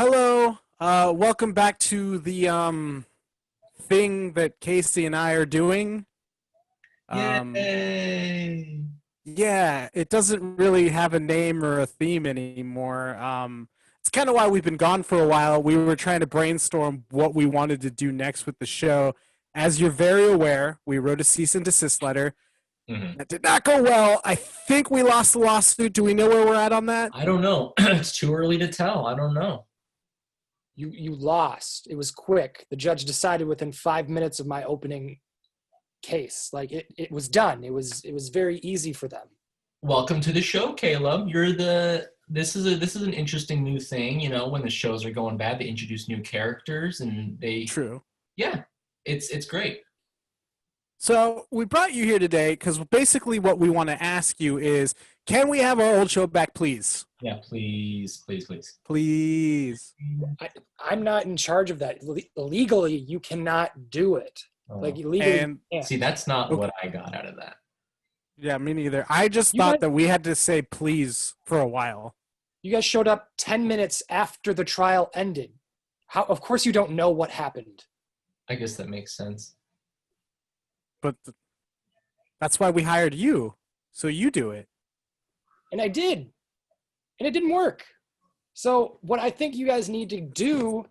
Hello. Welcome back to the thing that Casey and I are doing. Um, Yay! yeah, it doesn't really have a name or a theme anymore. It's kind of why we've been gone for a while. We were trying to brainstorm what we wanted to do next with the show. As you're very aware, we wrote a cease and desist letter. Mhm. That did not go well. I think we lost the lawsuit. Do we know where we're at on that? I don't know. It's too early to tell. I don't know. You lost. It was quick. The judge decided within 5 minutes of my opening case. Like it was done. It was very easy for them. Welcome to the show, Caleb. This is an interesting new thing. You know, when the shows are going bad, they introduce new characters, and True. yeah, it's great. So we brought you here today because basically what we want to ask you is, can we have our old show back, please? Yeah, please, please, please. Please. I'm not in charge of that. Legally, you cannot do it. Like legally, And you can't. See, that's not Okay. what I got out of that. yeah, me neither. I just You thought guys- that we had to say please for a while. You guys showed up 10 minutes after the trial ended. How? Of course, you don't know what happened. I guess that makes sense. But that's why we hired you. So you do it. And I did. And it didn't work. So what I think you guys need to do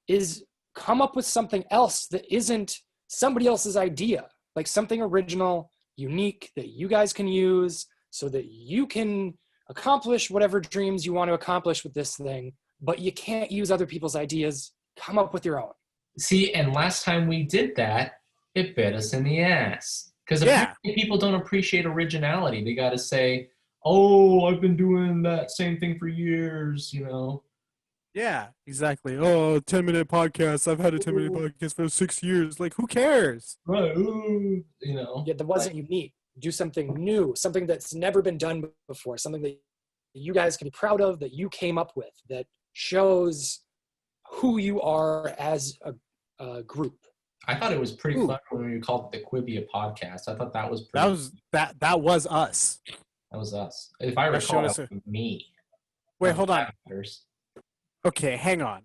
is come up with something else that isn't somebody else's idea, like something original, unique that you guys can use so that you can accomplish whatever dreams you want to accomplish with this thing, but you can't use other people's ideas. Come up with your own. See, and last time we did that, it bit us in the ass. Because Yeah. apparently people don't appreciate originality. They got to say, oh, I've been doing that same thing for years, you know. Yeah, exactly. Oh, 10-minute podcast. I've had a 10-minute podcast for 6 years. Like, who cares? Right. Ooh, you know. Yeah, that wasn't unique. Do something new, something that's never been done before, something that you guys can be proud of, that you came up with, that shows who you are as a group. I thought it was pretty Ooh. clever when we called it the Quibia podcast. I thought that was pretty. That was us. That was us. If I That showed recall, us that was me. Wait, Not hold on. that matters. Okay, hang on.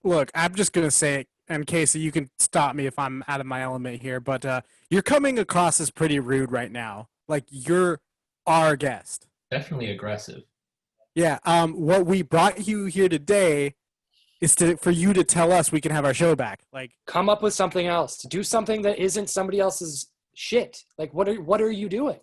Look, I'm just gonna say it, and Casey, you can stop me if I'm out of my element here, but you're coming across as pretty rude right now. Like you're our guest. Definitely aggressive. Yeah. What we brought you here today is for you to tell us we can have our show back. Like, Come up with something else. Do something that isn't somebody else's shit. Like what are you doing?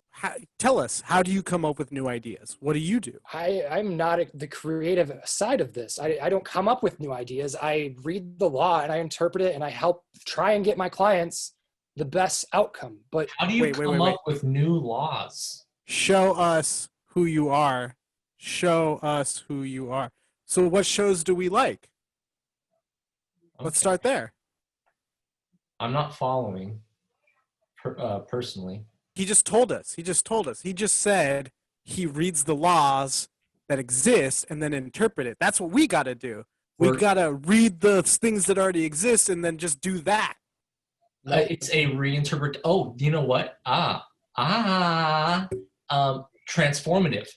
tell us, how do you come up with new ideas? What do you do? I'm not the creative side of this. I don't come up with new ideas. I read the law and I interpret it and I help try and get my clients the best outcome. But How do you Wait, come up with new laws? Show us who you are. Show us who you are. So, what shows do we like? Let's Okay. start there. I'm not following personally. He just told us. He just said he reads the laws that exist and then interpret it. That's what we got to do. We We're- got to read the things that already exist and then just do that. It's a reinterpret. Oh, you know what? Transformative.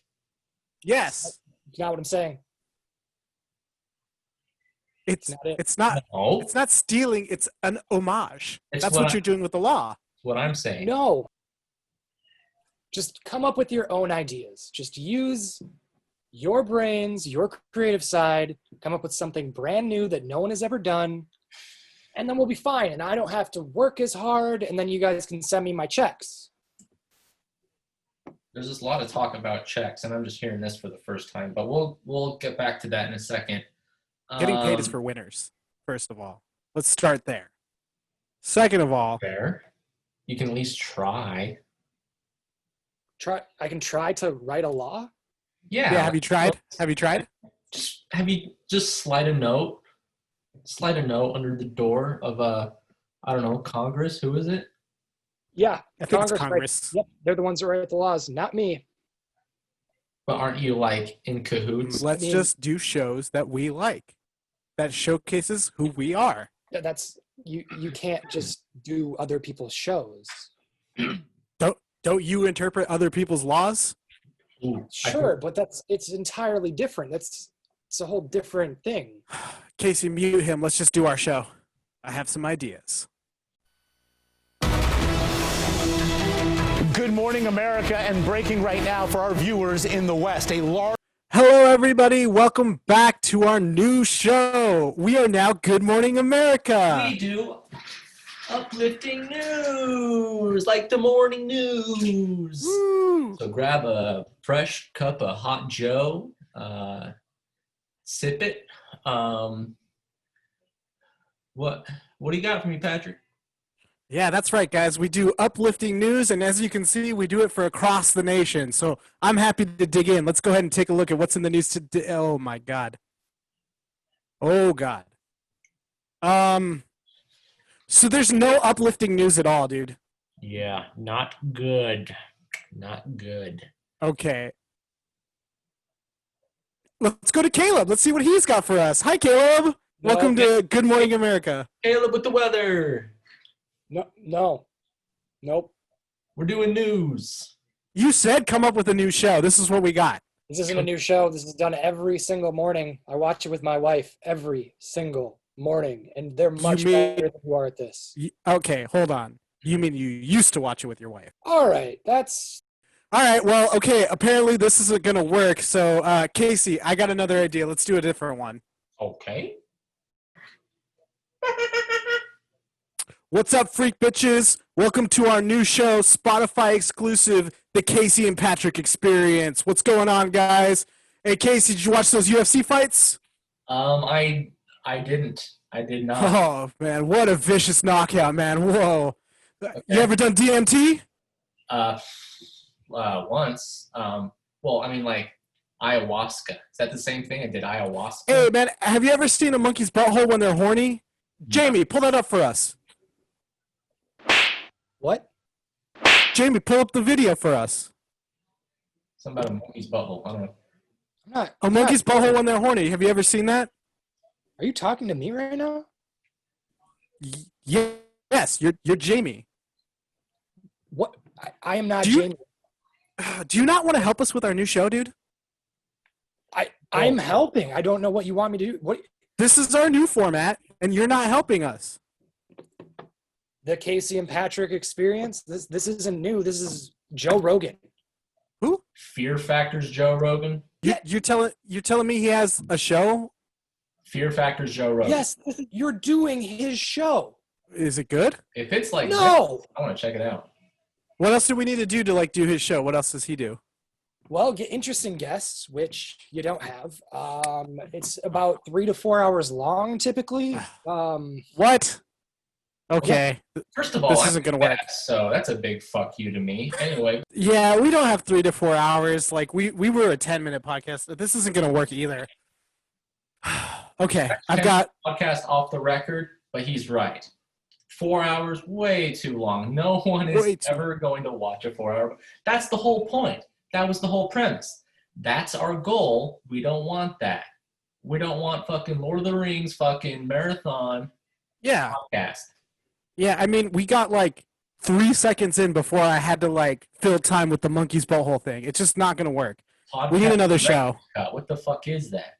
Yes. you know what I'm saying? It's Not it. it's not No, it's not stealing, it's an homage. It's That's what what you're doing with the law. that's what I'm saying. No. Just come up with your own ideas. Just use your brains, your creative side, come up with something brand new that no one has ever done, and then we'll be fine. And I don't have to work as hard, and then you guys can send me my checks. There's just a lot of talk about checks, and I'm just hearing this for the first time. But we'll get back to that in a second. Getting paid is for winners, first of all. Let's start there. Second of all, fair. You can at least try. I can try to write a law. Yeah. yeah, have you tried? Have you tried? Just slide a note under the door of I don't know, Congress. Who is it? Yeah, I think it's writes- Congress. Yep, they're the ones that write the laws, not me. But aren't you like in cahoots? Let's mean- just do shows that we like, that showcases who we are. That's you can't just do other people's shows. Don't you interpret other people's laws? Ooh, I Sure, but it's entirely different. It's a whole different thing. Casey, mute him. Let's just do our show. I have some ideas. Good morning, America, and breaking right now for our viewers in the West, a large... Hello, everybody. Welcome back to our new show. We are now Good Morning America. We do uplifting news, like the morning news. Woo. So grab a fresh cup of hot Joe, sip it. What do you got for me, Patrick? Yeah, that's right, guys. We do uplifting news, and as you can see, we do it for across the nation. So I'm happy to dig in. Let's go ahead and take a look at what's in the news today. Oh, my God. Oh, God. So there's no uplifting news at all, dude. Yeah, not good. Not good. Okay. Let's go to Caleb. Let's see what he's got for us. Hi, Caleb. Welcome to Good Morning America. Caleb with the weather. Nope. We're doing news. You said come up with a new show. This is what we got. This isn't a new show. This is done every single morning. I watch it with my wife every single morning, and they're much better than you are at this. Okay, hold on. You mean you used to watch it with your wife? All right, that's... All right, well, okay, apparently this isn't going to work. So, Casey, I got another idea. Let's do a different one. Okay. What's up, freak bitches? Welcome to our new show, Spotify exclusive, The Casey and Patrick Experience. What's going on, guys? Hey, Casey, did you watch those UFC fights? I didn't. I did not. Oh, man, what a vicious knockout, man. Whoa. Okay. You ever done DMT? Once. Well, I mean, like, ayahuasca. Is that the same thing? I did ayahuasca. Hey, man, have you ever seen a monkey's butthole when they're horny? Jamie, pull that up for us. What? Jamie, pull up the video for us. Something about a monkey's butthole. I don't know. A monkey's butthole when they're horny. Have you ever seen that? Are you talking to me right now? Yes, you're Jamie. What? I am not Jamie. Do you not want to help us with our new show, dude? I'm helping. I don't know what you want me to do. What? This is our new format, and you're not helping us. The Casey and Patrick Experience? This isn't new. This is Joe Rogan. Who? Fear Factor's Joe Rogan? You're telling me he has a show? Fear Factor's Joe Rogan. Yes, you're doing his show. Is it good? If it's like no, this, I want to check it out. What else do we need to do to like do his show? What else does he do? Well, get interesting guests, which you don't have. It's about 3 to 4 hours long, typically. What? Okay. First of all, this isn't going to work. So that's a big fuck you to me. Anyway. Yeah, we don't have 3 to 4 hours. Like we were a 10-minute podcast. This isn't going to work either. Okay, I've got podcast off the record, but he's right. 4 hours, way too long. No one is ever going to watch a 4-hour. That's the whole point. That was the whole premise. That's our goal. We don't want that. We don't want fucking Lord of the Rings fucking marathon podcast. Yeah, I mean, we got like 3 seconds in before I had to like fill time with the monkey's butthole thing. It's just not going to work. We need another show. What the fuck is that?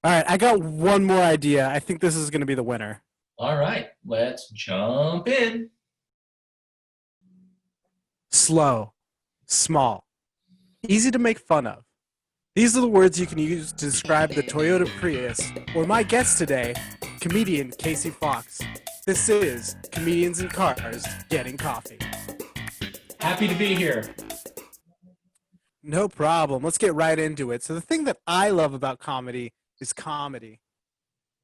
All right, I got one more idea. I think this is going to be the winner. All right, let's jump in. Slow, small, easy to make fun of. These are the words you can use to describe the Toyota Prius or my guest today, comedian Casey Fox. This is Comedians in Cars Getting Coffee. Happy to be here. No problem. Let's get right into it. So the thing that I love about comedy is comedy.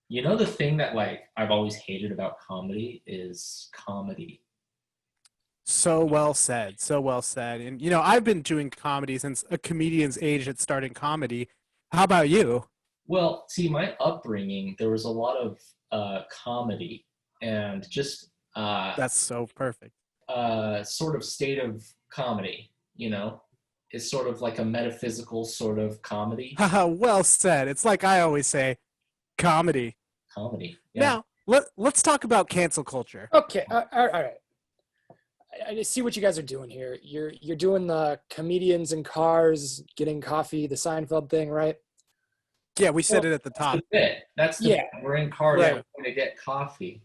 You know, the thing that like I've always hated about comedy is comedy. So well said. So well said. And, you know, I've been doing comedy since a comedian's age at starting comedy. How about you? Well, see, my upbringing, there was a lot of comedy and just... that's so perfect. Sort of state of comedy, you know? It's sort of like a metaphysical sort of comedy. Well said. It's like I always say, comedy. Comedy. Yeah. Now, let's talk about cancel culture. Okay, all right. I see what you guys are doing here. You're doing the comedians in cars getting coffee, the Seinfeld thing, right? Yeah, we said it at the That's top. the bit. That's the Yeah. bit. We're in car Right. going to get coffee.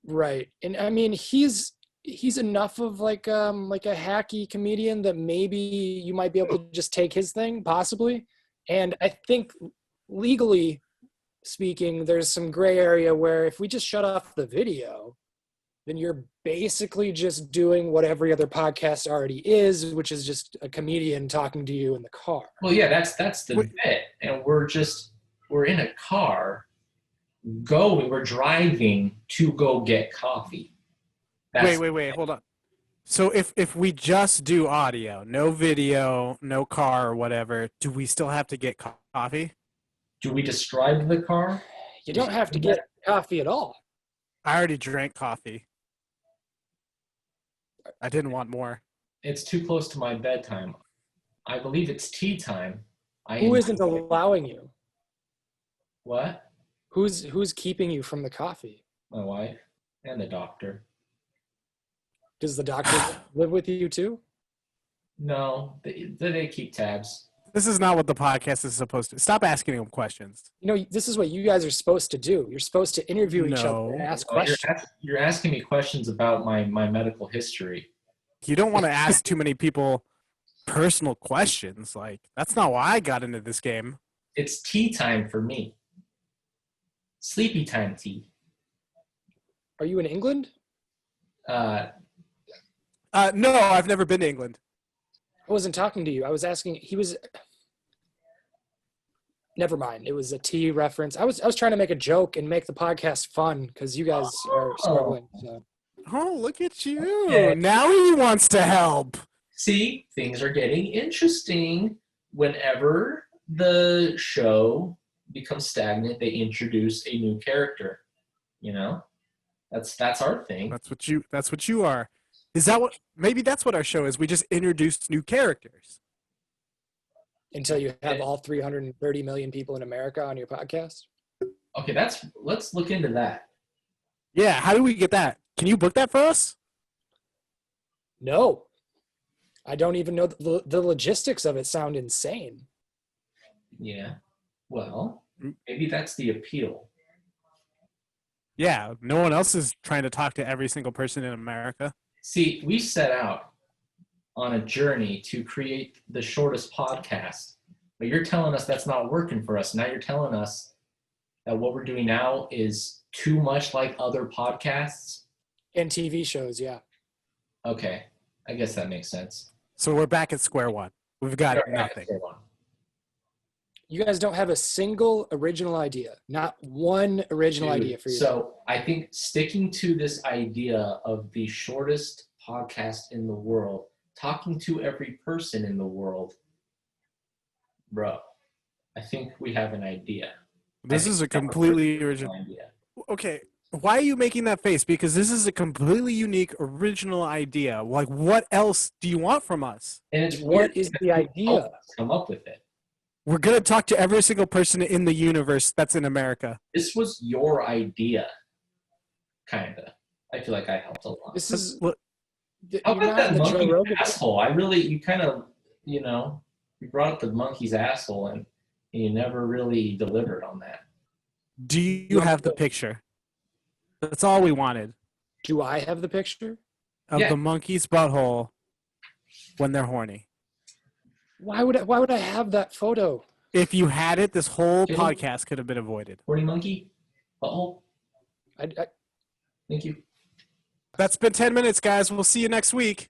Right. And I mean, he's enough of like a hacky comedian that maybe you might be able to just take his thing, possibly. And I think legally speaking, there's some gray area where if we just shut off the video, then you're basically just doing what every other podcast already is, which is just a comedian talking to you in the car. Well, yeah, that's the bit. And we're in a car we're driving to go get coffee. Wait, hold on. So if we just do audio, no video, no car or whatever, do we still have to get coffee? Do we describe the car? You don't have to get coffee at all. I already drank coffee. I didn't want more. It's too close to my bedtime. I believe it's tea time. Who isn't allowing you? What? Who's keeping you from the coffee? My wife and the doctor. Does the doctor live with you too? No, they keep tabs. This is not what the podcast is supposed to. Stop asking them questions. You know, this is what you guys are supposed to do. You're supposed to interview each other and ask questions. You're asking me questions about my medical history. You don't want to ask too many people personal questions. Like, that's not why I got into this game. It's tea time for me. Sleepy time tea. Are you in England? No, I've never been to England. I wasn't talking to you. I was asking. Never mind. It was a tea reference. I was trying to make a joke and make the podcast fun because you guys are struggling. So. Oh, look at you. Okay. Now he wants to help. See, things are getting interesting. Whenever the show becomes stagnant, they introduce a new character. You know? That's our thing. That's what you are. Is that what maybe that's what our show is? We just introduced new characters. Until you have all 330 million people in America on your podcast? Okay, let's look into that. Yeah, how do we get that? Can you book that for us? No. I don't even know the logistics of it sound insane. Yeah. Well, maybe that's the appeal. Yeah, no one else is trying to talk to every single person in America. See, we set out on a journey to create the shortest podcast, but you're telling us that's not working for us. Now you're telling us that what we're doing now is too much like other podcasts. And TV shows, yeah. Okay, I guess that makes sense. So we're back at square one. We've got nothing. You guys don't have a single original idea. Not one original idea for you. So I think sticking to this idea of the shortest podcast in the world, talking to every person in the world, bro, I think we have an idea. This is a completely original idea. Okay, why are you making that face? Because this is a completely unique, original idea. Like, what else do you want from us? And it's what is the idea? Come up with it. We're going to talk to every single person in the universe that's in America. This was your idea, kind of. I feel like I helped a lot. This is... How about that monkey asshole? You kind of, you brought up the monkey's asshole and you never really delivered on that. Do you have the picture? That's all we wanted. Do I have the picture? Of the monkey's butthole when they're horny. Why would I have that photo? If you had it, this whole podcast could have been avoided. Horny monkey? Uh-oh. I Thank you. That's been 10 minutes, guys. We'll see you next week.